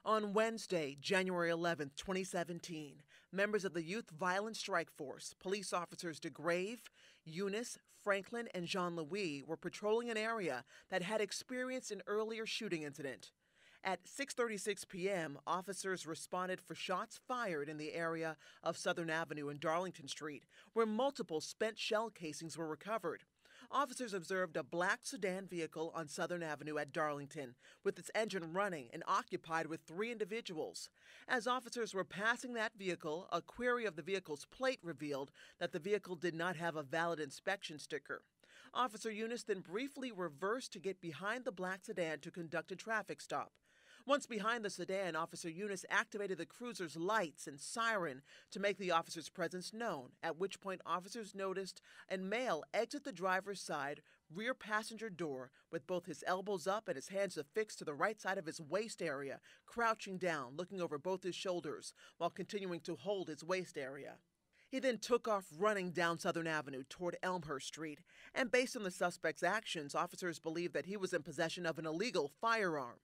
On Wednesday, January 11, 2017, members of the Youth Violence Strike Force, police officers DeGrave, Eunis, Franklin, and JeanLouis were patrolling an area that had experienced an earlier shooting incident. At 6:36 p.m., officers responded for shots fired in the area of Southern Avenue and Darlington Street, where multiple spent shell casings were recovered. Officers observed a black sedan vehicle on Southern Avenue at Darlington, with its engine running and occupied with 3 individuals. As officers were passing that vehicle, a query of the vehicle's plate revealed that the vehicle did not have a valid inspection sticker. Officer Eunis then briefly reversed to get behind the black sedan to conduct a traffic stop. Once behind the sedan, Officer Eunis activated the cruiser's lights and siren to make the officer's presence known, at which point officers noticed a male exit the driver's side rear passenger door with both his elbows up and his hands affixed to the right side of his waist area, crouching down, looking over both his shoulders, while continuing to hold his waist area. He then took off running down Southern Avenue toward Elmhurst Street, and based on the suspect's actions, officers believed that he was in possession of an illegal firearm.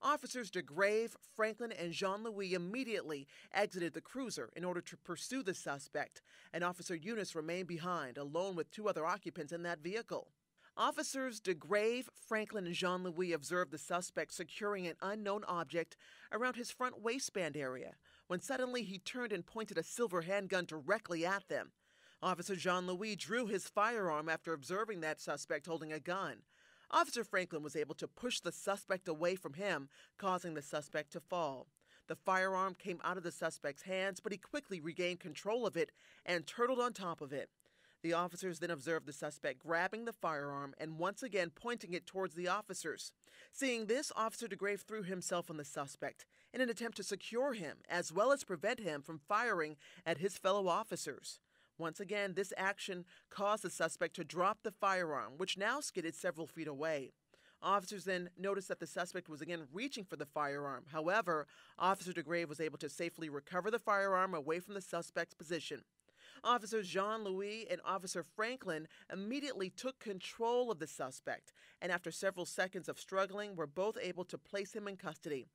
Officers DeGrave, Franklin, and JeanLouis immediately exited the cruiser in order to pursue the suspect, and Officer Eunis remained behind, alone with 2 other occupants in that vehicle. Officers DeGrave, Franklin, and JeanLouis observed the suspect securing an unknown object around his front waistband area, when suddenly he turned and pointed a silver handgun directly at them. Officer JeanLouis drew his firearm after observing that suspect holding a gun. Officer Franklin was able to push the suspect away from him, causing the suspect to fall. The firearm came out of the suspect's hands, but he quickly regained control of it and turtled on top of it. The officers then observed the suspect grabbing the firearm and once again pointing it towards the officers. Seeing this, Officer DeGrave threw himself on the suspect in an attempt to secure him, as well as prevent him from firing at his fellow officers. Once again, this action caused the suspect to drop the firearm, which now skidded several feet away. Officers then noticed that the suspect was again reaching for the firearm. However, Officer DeGrave was able to safely recover the firearm away from the suspect's position. Officers JeanLouis and Officer Franklin immediately took control of the suspect, and after several seconds of struggling, were both able to place him in custody.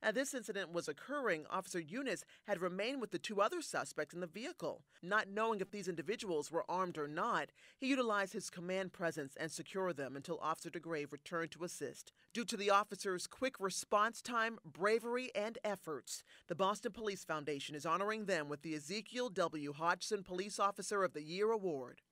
As this incident was occurring, Officer Eunis had remained with the 2 other suspects in the vehicle. Not knowing if these individuals were armed or not, he utilized his command presence and secured them until Officer DeGrave returned to assist. Due to the officers' quick response time, bravery, and efforts, the Boston Police Foundation is honoring them with the Ezekiel W. Hodsdon Police Officer of the Year Award.